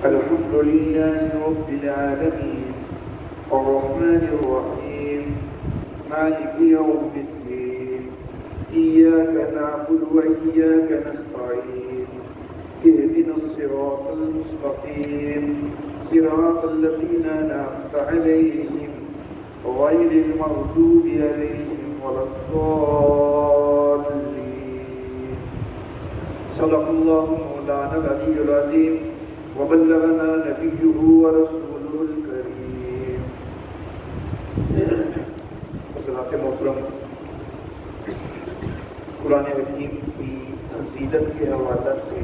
الحمد لله رب العالمين الرحمن الرحيم مالك يوم الدين إياك نعبد وإياك نستعين اهدنا الصراط المستقيم صراط الذين أنعمت عليهم غير المغضوب عليهم ولا الضالين صدق الله مولانا العلي العظيم وبلغنا نبيه ورسوله الكريم. حضرات محترم، قرآن حکیم کی فضیلت کے حوالے سے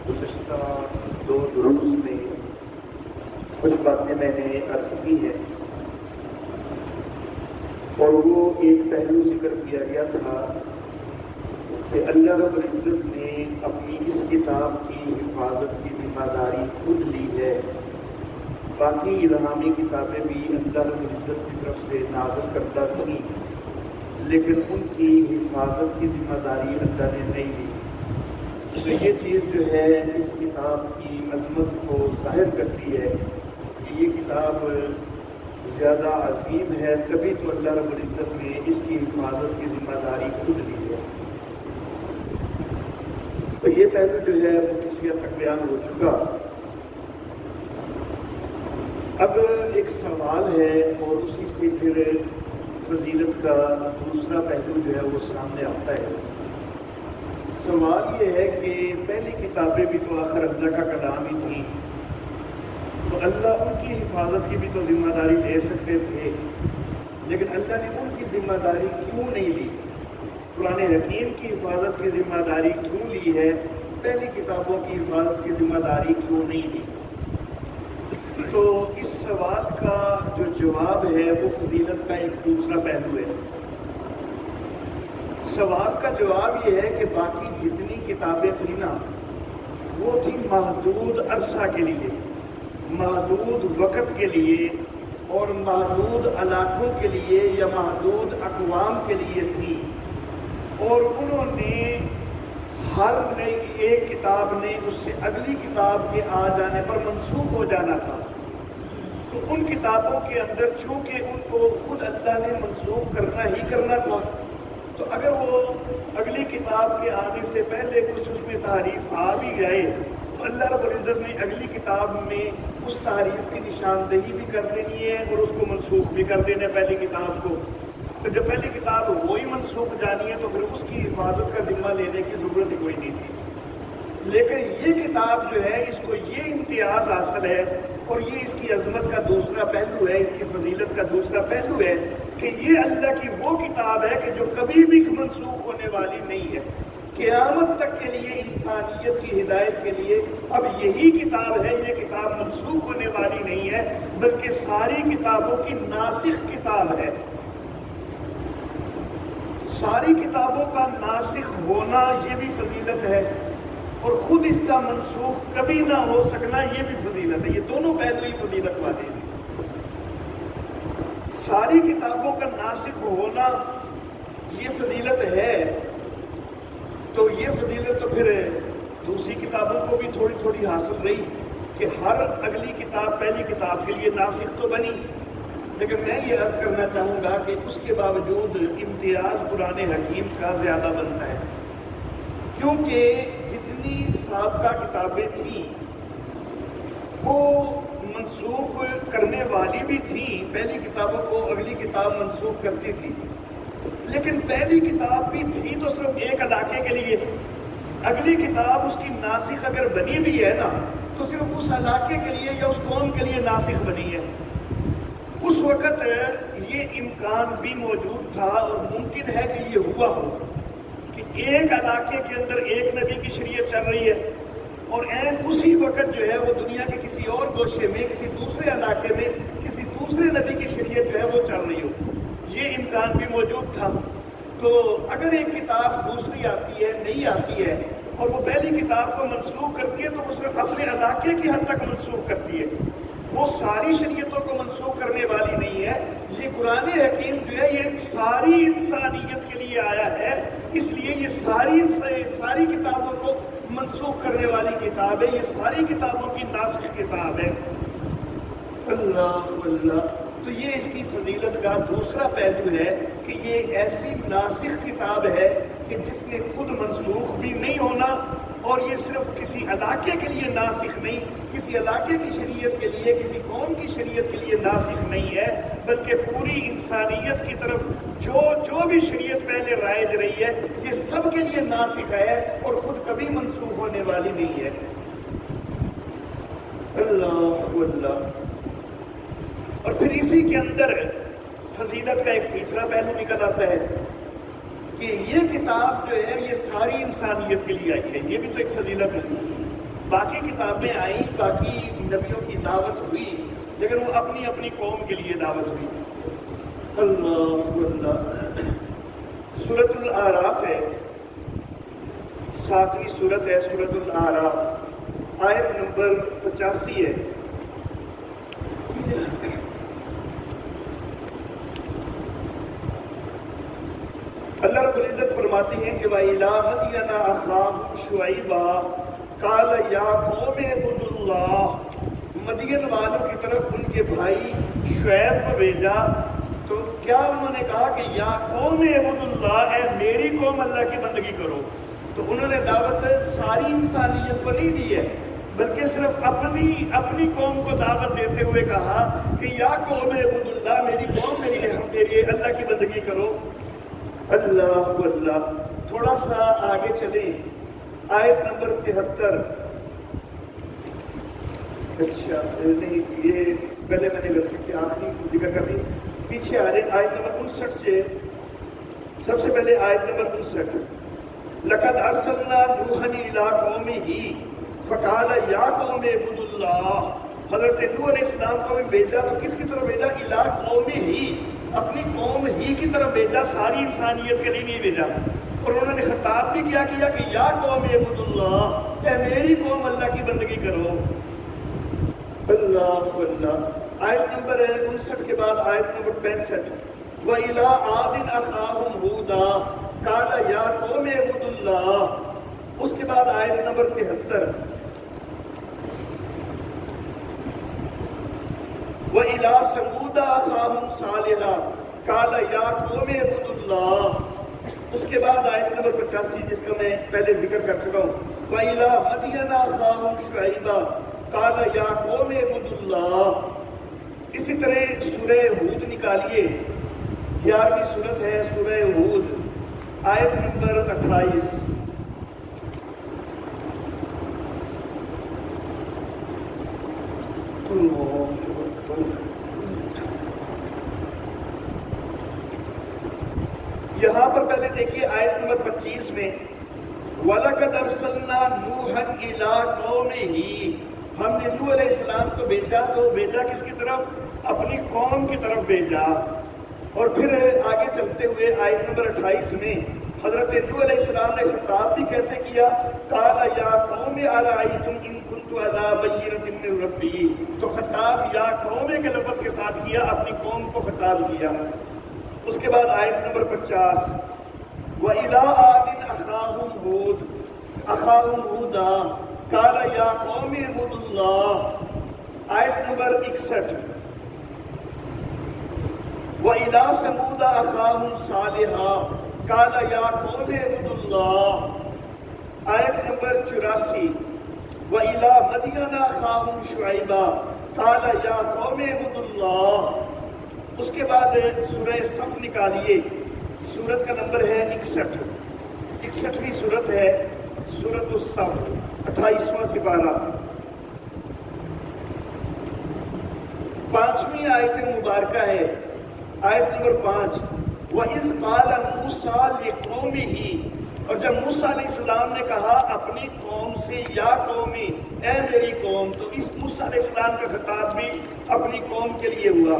گزشتہ 2 دروس میں کچھ باتیں میں نے عرض کی ہیں، اور وہ ایک پہلو ذکر کیا گیا تھا کہ اللہ رب العزت نے اپنی اس کتاب کی حفاظت کی ذمہ داری خود لی ہے. باقی الہامی کتابیں بھی اللہ رب العزت کی طرف سے نازل کردہ تھیں، لیکن ان کی حفاظت کی ذمہ داری اللہ نے نہیں لی. تو یہ چیز جو ہے اس کتاب کی عظمت کو ظاہر کرتی ہے کہ یہ کتاب زیادہ عظیم ہے، تبھی تو اللہ رب العزت نے اس کی حفاظت کی ذمہ داری خود لی ہے. تو یہ پہلو جو ہے وہ کسی حد تک بیان ہو چکا. اب ایک سوال ہے اور اسی سے پھر فضیلت کا دوسرا پہلو جو ہے وہ سامنے آتا ہے. سوال یہ ہے کہ پہلی کتابیں بھی تو آخر اللہ کا کلام ہی تھیں، تو اللہ ان کی حفاظت کی بھی تو ذمہ داری لے سکتے تھے، لیکن اللہ نے ان کی ذمہ داری کیوں نہیں لی؟ قرآن حکیم کی حفاظت کی ذمہ داری کیوں لی ہے، پہلی کتابوں کی حفاظت کی ذمہ داری کیوں نہیں لی؟ تو اس سوال کا جو جواب ہے وہ فضیلت کا ایک دوسرا پہلو ہے. سوال کا جواب یہ ہے کہ باقی جتنی کتابیں تھیں نا، وہ تھیں محدود عرصہ کے لیے، محدود وقت کے لیے اور محدود علاقوں کے لیے یا محدود اقوام کے لیے تھی، اور انہوں نے ہر نئی ایک کتاب نے اس سے اگلی کتاب کے آ جانے پر منسوخ ہو جانا تھا. تو ان کتابوں کے اندر چونکہ ان کو خود اللہ نے منسوخ کرنا ہی کرنا تھا، تو اگر وہ اگلی کتاب کے آنے سے پہلے کچھ اس میں تحریف آ بھی گئے تو اللہ رب العزت نے اگلی کتاب میں اس تحریف کی نشاندہی بھی کر دینی ہے اور اس کو منسوخ بھی کر دینا ہے پہلی کتاب کو. تو جب پہلی کتاب وہی منسوخ جانی ہے تو پھر اس کی حفاظت کا ذمہ لینے کی ضرورت ہی کوئی نہیں تھی. لیکن یہ کتاب جو ہے اس کو یہ امتیاز حاصل ہے، اور یہ اس کی عظمت کا دوسرا پہلو ہے، اس کی فضیلت کا دوسرا پہلو ہے کہ یہ اللہ کی وہ کتاب ہے کہ جو کبھی بھی منسوخ ہونے والی نہیں ہے. قیامت تک کے لیے انسانیت کی ہدایت کے لیے اب یہی کتاب ہے. یہ کتاب منسوخ ہونے والی نہیں ہے، بلکہ ساری کتابوں کی ناسخ کتاب ہے. ساری کتابوں کا ناسخ ہونا یہ بھی فضیلت ہے، اور خود اس کا منسوخ کبھی نہ ہو سکنا یہ بھی فضیلت ہے. یہ دونوں پہلو ہی فضیلت والے ہیں. ساری کتابوں کا ناسخ ہونا یہ فضیلت ہے، تو یہ فضیلت تو پھر دوسری کتابوں کو بھی تھوڑی تھوڑی حاصل رہی کہ ہر اگلی کتاب پہلی کتاب کے لیے ناسخ تو بنی. لیکن میں یہ عرض کرنا چاہوں گا کہ اس کے باوجود امتیاز قرآن حکیم کا زیادہ بنتا ہے، کیونکہ جتنی سابقہ کتابیں تھیں وہ منسوخ کرنے والی بھی تھیں. پہلی کتابوں کو اگلی کتاب منسوخ کرتی تھی، لیکن پہلی کتاب بھی تھی تو صرف ایک علاقے کے لیے. اگلی کتاب اس کی ناسخ اگر بنی بھی ہے نا تو صرف اس علاقے کے لیے یا اس قوم کے لیے ناسخ بنی ہے. اس وقت یہ امکان بھی موجود تھا اور ممکن ہے کہ یہ ہوا ہو کہ ایک علاقے کے اندر ایک نبی کی شریعت چل رہی ہے اور عین اسی وقت جو ہے وہ دنیا کے کسی اور گوشے میں کسی دوسرے علاقے میں کسی دوسرے نبی کی شریعت جو ہے وہ چل رہی ہو. یہ امکان بھی موجود تھا. تو اگر ایک کتاب دوسری آتی ہے، نہیں آتی ہے، اور وہ پہلی کتاب کو منسوخ کرتی ہے تو وہ صرف اپنے علاقے کی حد تک منسوخ کرتی ہے، وہ ساری شریعتوں کو منسوخ کرنے والی نہیں ہے. یہ قرآن حکیم جو ہے یہ ساری انسانیت کے لیے آیا ہے، اس لیے یہ ساری کتابوں کو منسوخ کرنے والی کتاب ہے، یہ ساری کتابوں کی ناسخ کتاب ہے۔ اللہ اللہ، تو یہ اس کی فضیلت کا دوسرا پہلو ہے کہ یہ ایسی ناسخ کتاب ہے کہ جس نے خود منسوخ بھی نہیں ہونا، اور یہ صرف کسی علاقے کے لیے ناسخ نہیں، کسی علاقے کی شریعت کے لیے، کسی قوم کی شریعت کے لیے ناسخ نہیں ہے، بلکہ پوری انسانیت کی طرف جو بھی شریعت پہلے رائج رہی ہے یہ سب کے لیے ناسخ ہے اور خود کبھی منسوخ ہونے والی نہیں ہے۔ اللہ اللہ، اور پھر اسی کے اندر فضیلت کا ایک تیسرا پہلو نکل آتا ہے کہ یہ کتاب جو ہے یہ ساری انسانیت کے لیے آئی ہے، یہ بھی تو ایک فضیلت ہے۔ باقی کتابیں آئیں، باقی نبیوں کی دعوت ہوئی، لیکن وہ اپنی اپنی قوم کے لیے دعوت ہوئی۔ اللہ اللہ، سورۃ الاعراف ہے، 7ویں سورت ہے سورۃ الاعراف، آیت نمبر 85 ہے۔ اللہ رب العزت فرماتے ہیں کہ وَإِلَىٰ مَدْيَنَ أَخَاهُمْ شُعَيْبًا قَالَ يَا قَوْمِ اعْبُدُوا اللَّهَ، مدین والوں کی طرف ان کے بھائی شعیب کو بھیجا تو کیا انہوں نے کہا کہ یا قوم اعبدوا اللہ، اے میری قوم اللہ کی بندگی کرو۔ تو انہوں نے دعوت ساری انسانیت کو نہیں دی ہے، بلکہ صرف اپنی قوم کو دعوت دیتے ہوئے کہا کہ یا قوم اعبدوا اللہ، میری قوم میری اللہ کی بندگی کرو۔ اللہ اللہ، تھوڑا سا آگے چلیں، آیت نمبر 73۔ اچھا نہیں، یہ پہلے میں نے غلطی سے آخری ذکر کر دی، پیچھے آ رہے آیت نمبر 59 سے، سب سے پہلے آیت نمبر 59۔ لَقَدْ أَرْسَلْنَا نُوحًا إِلَىٰ قَوْمِهِ فَقَالَ يَا قَوْمِ اعْبُدُوا اللَّهَ، حضرت نوح علیہ السلام کو بھی بھیجا تو کس کی طرف بھیجا؟ إِلَىٰ قَوْمِهِ، اپنی قوم ہی کی طرف بھیجا، ساری انسانیت کے لیے نہیں بھیجا۔ اور انہوں نے خطاب بھی کیا کہ یا قوم اعبدوا اللہ، اے میری قوم اللہ کی بندگی کرو۔ اللہ اللہ، آیت نمبر 59 کے بعد آیت نمبر 65۔ وَإِلَىٰ عَادٍ أَخَاهُمْ هُودًا قَالَ يَا قَوْمِ اعْبُدُوا اللَّهَ، اس کے بعد آیت نمبر 73۔ وَإِلَىٰ ثَمُودَ أَخَاهُمْ صَالِحًا قَالَ يَا قَوْمِ اعْبُدُوا اللَّهَ، اس کے بعد آیت نمبر 85 جس کا میں پہلے ذکر کر چکا ہوں۔ وَإِلَىٰ مَدْيَنَ أَخَاهُمْ شُعَيْبًا قَالَ يَا قَوْمِ اعْبُدُوا اللَّهَ۔ اسی طرح سورہ ہود نکالیے، 11ویں سورت ہے سورہ ہود، آیت نمبر 28۔ یہاں پر پہلے دیکھیے آیت نمبر 25 میں، وَلَقَدْ أَرْسَلْنَا نُوحًا إِلَىٰ قَوْمِهِ، ہم نے نوح علیہ السلام کو بھیجا، تو بھیجا کس کی طرف؟ اپنی قوم کی طرف بھیجا۔ اور پھر آگے چلتے ہوئے آیت نمبر 28 میں حضرت نوح علیہ السلام نے خطاب بھی کیسے کیا؟ قَالَ يَا قَوْمِ أَرَأَيْتُمْ إِن كُنتُ عَلَىٰ بَيِّنَةٍ مِّن رَّبِّي، تو خطاب یا قوم کے لفظ کے ساتھ کیا، اپنی قوم کو خطاب کیا۔ اس کے بعد آیت نمبر 50۔ وَإِلَىٰ عَادٍ أَخَاهُمْ هُودًا قَالَ يَا قَوْمِ اعْبُدُوا اللَّهَ، آیت نمبر 61۔ وَإِلَىٰ ثَمُودَ أَخَاهُمْ صَالِحًا قَالَ يَا قَوْمِ اعْبُدُوا اللَّهَ، آیت نمبر 84۔ وَإِلَىٰ مَدْيَنَ أَخَاهُمْ شُعَيْبًا قَالَ يَا قَوْمِ اعْبُدُوا اللَّهَ۔ اس کے بعد سورہ صف نکالیے، سورت کا نمبر ہے 61، 61ویں سورت ہے سورۃ الصف، 28واں سپارہ، 5ویں آیت مبارکہ ہے، آیت نمبر 5۔ وَإِذْ قَالَ مُوسَىٰ لِقَوْمِهِ، اور جب موسیٰ علیہ السلام نے کہا اپنی قوم سے یا قومی، اے میری قوم، تو اس موسیٰ علیہ السلام کا خطاب بھی اپنی قوم کے لیے ہوا۔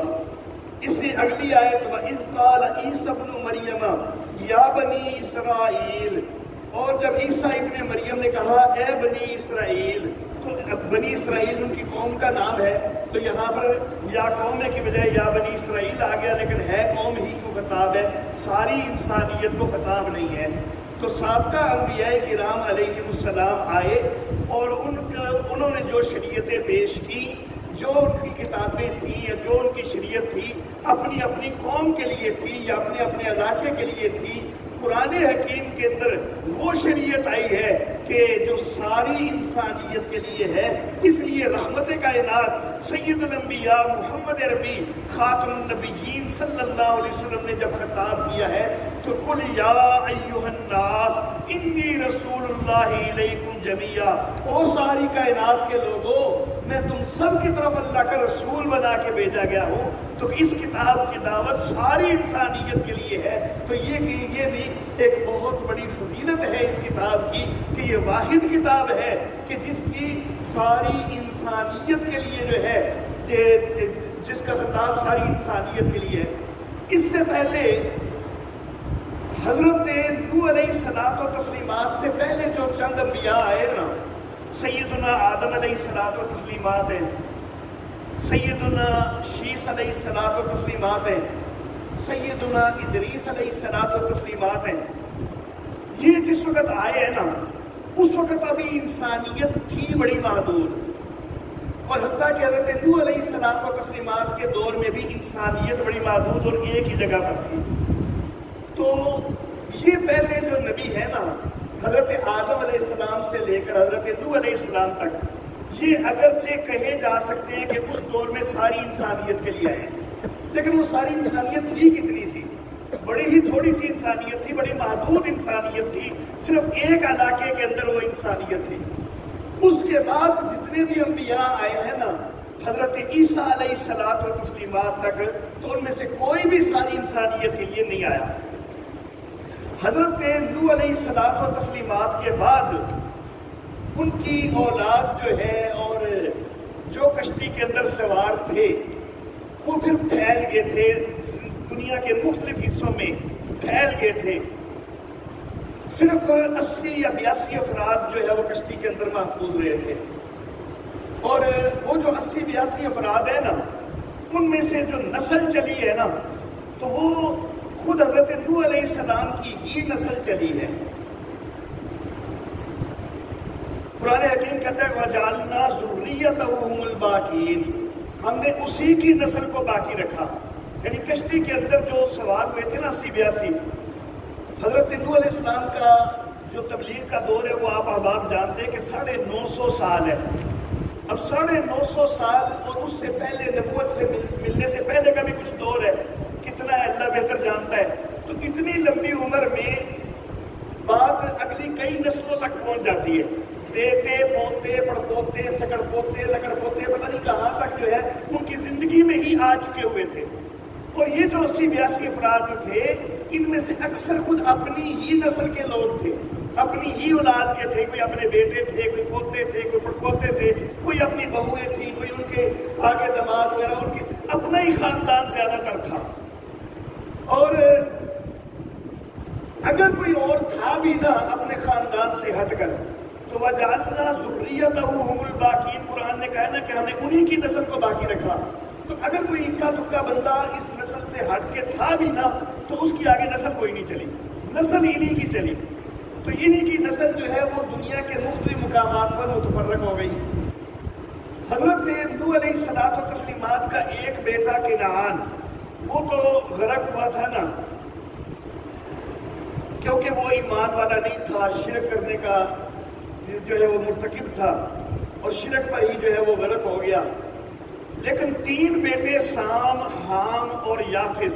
اس سے اگلی آیت وَإِذْ قَالَ عِيسَى ابْنُ مَرْيَمَ يَا بَنِي إِسْرَائِيلَ، اور جب عیسیٰ ابن مریم نے کہا اے بنی اسرائیل، تو بنی اسرائیل ان کی قوم کا نام ہے، تو یہاں پر یا قوم کی بجائے یا بنی اسرائیل آ گیا، لیکن ہے قوم ہی کو خطاب ہے، ساری انسانیت کو خطاب نہیں ہے۔ تو سابقہ انبیاء کرام علیہ السلام آئے اور انہوں نے جو شریعتیں پیش کی، جو ان کی کتابیں تھیں یا جو ان کی شریعت تھی، اپنی اپنی قوم کے لیے تھی یا اپنے اپنے علاقے کے لیے تھی، قرآن حکیم کے اندر وہ شریعت آئی ہے کہ جو ساری انسانیت کے لیے ہے۔ اس لیے رحمت کائنات سید الانبیاء محمد عربی خاتم النبیین صلی اللہ علیہ وسلم نے جب خطاب کیا ہے تو قل یا ایھا الناس انی رسول اللہ الیکم جمیعا، او ساری کائنات کے لوگوں، میں تم سب کی طرف اللہ کا رسول بنا کے بھیجا گیا ہوں۔ تو اس کتاب کی دعوت ساری انسانیت کے لیے ہے۔ تو یہ بھی ایک بہت بڑی فضیلت ہے اس کتاب کی کہ یہ واحد کتاب ہے کہ جس کی ساری انسانیت کے لیے جو ہے، جس کا خطاب ساری انسانیت کے لیے ہے۔ اس سے پہلے حضرت نوح علیہ الصلوۃ والتسلیمات سے پہلے جو چند انبیاء آئے نا، سیدنا آدم علیہ الصلوۃ والتسلیمات ہیں، سیدنا شیس علیہ الصلوۃ والتسلیمات ہیں، سیدنا ادریس علیہ الصلوۃ والتسلیمات ہیں۔ یہ جس وقت آئے ہیں نا، اس وقت ابھی انسانیت تھی بڑی محدود، اور حتیٰ کہ حضرت نوح علیہ الصلوۃ والتسلیمات کے دور میں بھی انسانیت بڑی محدود اور ایک ہی جگہ پر تھی۔ تو یہ پہلے جو نبی ہے نا، حضرت آدم علیہ السلام سے لے کر حضرت نوح علیہ السلام تک، یہ اگرچہ کہے جا سکتے ہیں کہ اس دور میں ساری انسانیت کے لیے آئے، لیکن وہ ساری انسانیت تھی کتنی سی؟ بڑی ہی تھوڑی سی انسانیت تھی، بڑی محدود انسانیت تھی، صرف ایک علاقے کے اندر وہ انسانیت تھی۔ اس کے بعد جتنے بھی انبیاء آئے ہیں نا، حضرت عیسیٰ علیہ الصلوۃ والتسلیمات تک، تو ان میں سے کوئی بھی ساری انسانیت کے لیے نہیں آیا۔ حضرت نوح علیہ الصلوۃ والتسلیمات کے بعد ان کی اولاد جو ہے اور جو کشتی کے اندر سوار تھے وہ پھر پھیل گئے تھے، دنیا کے مختلف حصوں میں پھیل گئے تھے۔ صرف 80 یا 82 افراد جو ہے وہ کشتی کے اندر محفوظ رہے تھے، اور وہ جو 80 82 افراد ہیں نا، ان میں سے جو نسل چلی ہے نا، تو وہ خود حضرت نوح علیہ السلام کی ہی نسل چلی ہے۔ قرآن حکیم کہتا ہے وَجَعَلْنَا ذُرِّيَّتَهُ هُمُ الْبَاقِينَ، ہم نے اسی کی نسل کو باقی رکھا۔ یعنی کشتی کے اندر جو سوار ہوئے تھے نا 80 82، حضرت نوح علیہ السلام کا جو تبلیغ کا دور ہے وہ آپ احباب جانتے ہیں کہ 950 سال ہے۔ اب 950 سال اور اس سے پہلے نبوت سے ملنے سے پہلے کا بھی کچھ دور ہے، کتنا ہے اللہ بہتر جانتا ہے۔ تو اتنی لمبی عمر میں بات اگلی کئی نسلوں تک پہنچ جاتی ہے، بیٹے پوتے پڑپوتے سکڑ پوتے لکڑ پوتے پتہ نہیں کہاں تک جو ہے ان کی زندگی میں ہی آ چکے ہوئے تھے۔ اور یہ جو 80 82 افراد تھے، ان میں سے اکثر خود اپنی ہی نسل کے لوگ تھے، اپنی ہی اولاد کے تھے، کوئی اپنے بیٹے تھے، کوئی پوتے تھے، کوئی پڑپوتے تھے، کوئی اپنی بہویں تھیں، کوئی ان کے آگے داماد وغیرہ، ان کی اپنا ہی خاندان زیادہ تر تھا۔ اور اگر کوئی اور تھا بھی نا اپنے خاندان سے ہٹ کر، تو وَجَعَلْنَا ذُرِّيَّتَهُ هُمُ الْبَاقِينَ، قرآن نے کہا نا کہ ہم نے انہی کی نسل کو باقی رکھا۔ تو اگر کوئی اکا دکا بندہ اس نسل سے ہٹ کے تھا بھی نا، تو اس کی آگے نسل کوئی نہیں چلی، نسل انہی کی چلی۔ تو انہی کی نسل جو ہے وہ دنیا کے مختلف مقامات پر متفرق ہو گئی۔ حضرت نوح علیہ الصلوۃ والتسلیمات کا ایک بیٹا کنعان، وہ تو غرق ہوا تھا نا، کیونکہ وہ ایمان والا نہیں تھا، شرک کرنے کا جو ہے وہ مرتکب تھا، اور شرک پر ہی جو ہے وہ غرق ہو گیا۔ لیکن 3 بیٹے سام، حام اور یافس،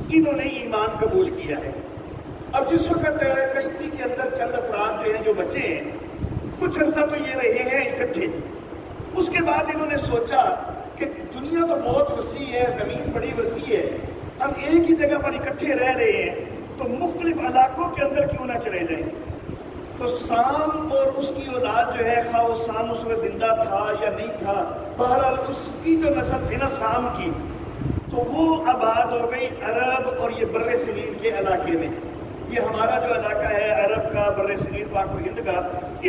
انہوں نے ایمان قبول کیا ہے۔ اب جس وقت کشتی کے اندر چند افراد جو ہیں جو بچے ہیں، کچھ عرصہ تو یہ رہے ہیں اکٹھے۔ اس کے بعد انہوں نے سوچا کہ دنیا تو بہت وسیع ہے، زمین بڑی وسیع ہے، ہم ایک ہی جگہ پر اکٹھے رہ رہے ہیں، تو مختلف علاقوں کے اندر کیوں نہ چلے جائیں۔ تو سام اور اس کی اولاد جو ہے، خواہ وہ سام اس وقت زندہ تھا یا نہیں تھا، بہرحال اس کی جو نسل تھی نا سام کی، تو وہ آباد ہو گئی عرب اور یہ بر صغیر کے علاقے میں۔ یہ ہمارا جو علاقہ ہے عرب کا، بر صغیر پاک و ہند کا،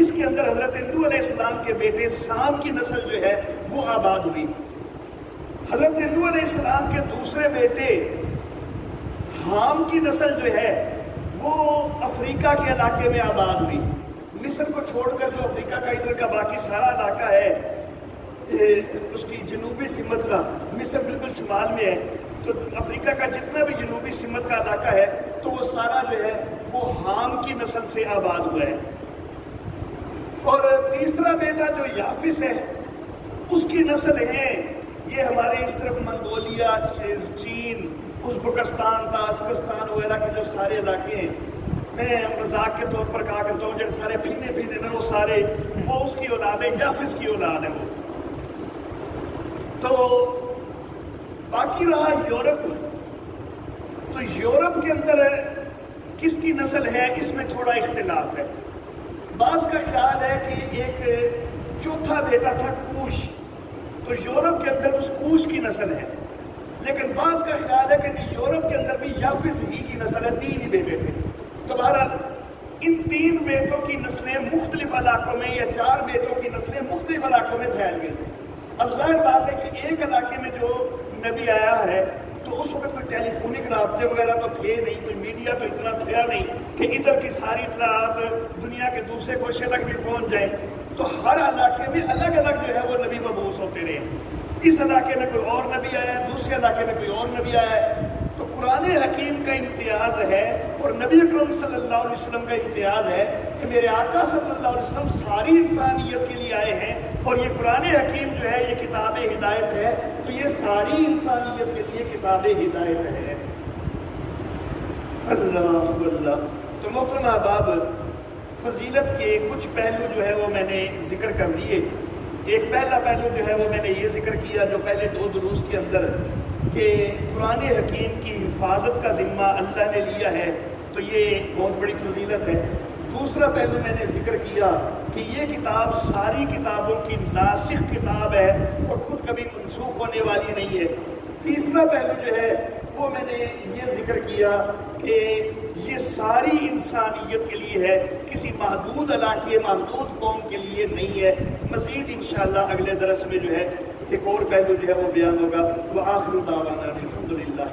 اس کے اندر حضرت نوح علیہ السلام کے بیٹے سام کی نسل جو ہے وہ آباد ہوئی۔ حضرت نوح علیہ السلام کے دوسرے بیٹے حام کی نسل جو ہے وہ افریقہ کے علاقے میں آباد ہوئی. مصر کو چھوڑ کر جو افریقہ کا ادھر کا باقی سارا علاقہ ہے اس کی جنوبی سمت کا، مصر بالکل شمال میں ہے، تو افریقہ کا جتنا بھی جنوبی سمت کا علاقہ ہے تو وہ سارا جو ہے وہ حام کی نسل سے آباد ہوا ہے. اور تیسرا بیٹا جو یافس ہے اس کی نسل ہے یہ ہمارے اس طرف منگولیا، چین، ازبکستان، تاجکستان وغیرہ کے جو سارے علاقے ہیں، میں مذاق کے طور پر کہا کرتا ہوں جو سارے پھینے نا وہ سارے وہ اس کی اولاد ہے، یافس کی اولاد ہے وہ. تو باقی رہا یورپ. تو یورپ کے اندر کس کی نسل ہے اس میں تھوڑا اختلاف ہے. بعض کا خیال ہے کہ ایک چوتھا بیٹا تھا کوش، تو یورپ کے اندر اس کوش کی نسل ہے. لیکن بعض کا خیال ہے کہ یورپ کے اندر بھی یافس ہی کی نسل ہے، 3 ہی بیٹے تھے. تو بہرحال ان 3 بیٹوں کی نسلیں مختلف علاقوں میں یا 4 بیٹوں کی نسلیں مختلف علاقوں میں پھیل گئی. اب ظاہر بات ہے کہ ایک علاقے میں جو نبی آیا ہے تو اس وقت کوئی ٹیلی فونک رابطے وغیرہ تو تھے نہیں، کوئی میڈیا تو اتنا تھا نہیں کہ ادھر کی ساری اطلاعات دنیا کے دوسرے گوشے تک بھی پہنچ جائیں. تو ہر علاقے میں الگ الگ جو ہے وہ نبی مبعوث ہوتے رہے. اس علاقے میں کوئی اور نبی آیا ہے، دوسرے علاقے میں کوئی اور نبی آیا ہے. تو قرآن حکیم کا امتیاز ہے اور نبی اکرم صلی اللہ علیہ وسلم کا امتیاز ہے کہ میرے آقا صلی اللہ علیہ وسلم ساری انسانیت کے لیے آئے ہیں، اور یہ قرآن حکیم جو ہے یہ کتاب ہدایت ہے، تو یہ ساری انسانیت کے لیے کتاب ہدایت ہے. اللہ اللہ. تو محترم احباب، فضیلت کے کچھ پہلو جو ہے وہ میں نے ذکر کر لیے. ایک پہلا پہلو جو ہے وہ میں نے یہ ذکر کیا جو پہلے 2 دروس کے اندر کہ قرآن حکیم کی حفاظت کا ذمہ اللہ نے لیا ہے، تو یہ بہت بڑی فضیلت ہے. دوسرا پہلو میں نے ذکر کیا کہ یہ کتاب ساری کتابوں کی ناسخ کتاب ہے اور خود کبھی منسوخ ہونے والی نہیں ہے. تیسرا پہلو جو ہے وہ میں نے یہ ذکر کیا کہ یہ ساری انسانیت کے لیے ہے، کسی محدود علاقے محدود قوم کے لیے نہیں ہے. مزید انشاءاللہ اگلے درس میں جو ہے ایک اور پہلو جو ہے وہ بیان ہوگا. وآخر دعوانا الحمدللہ.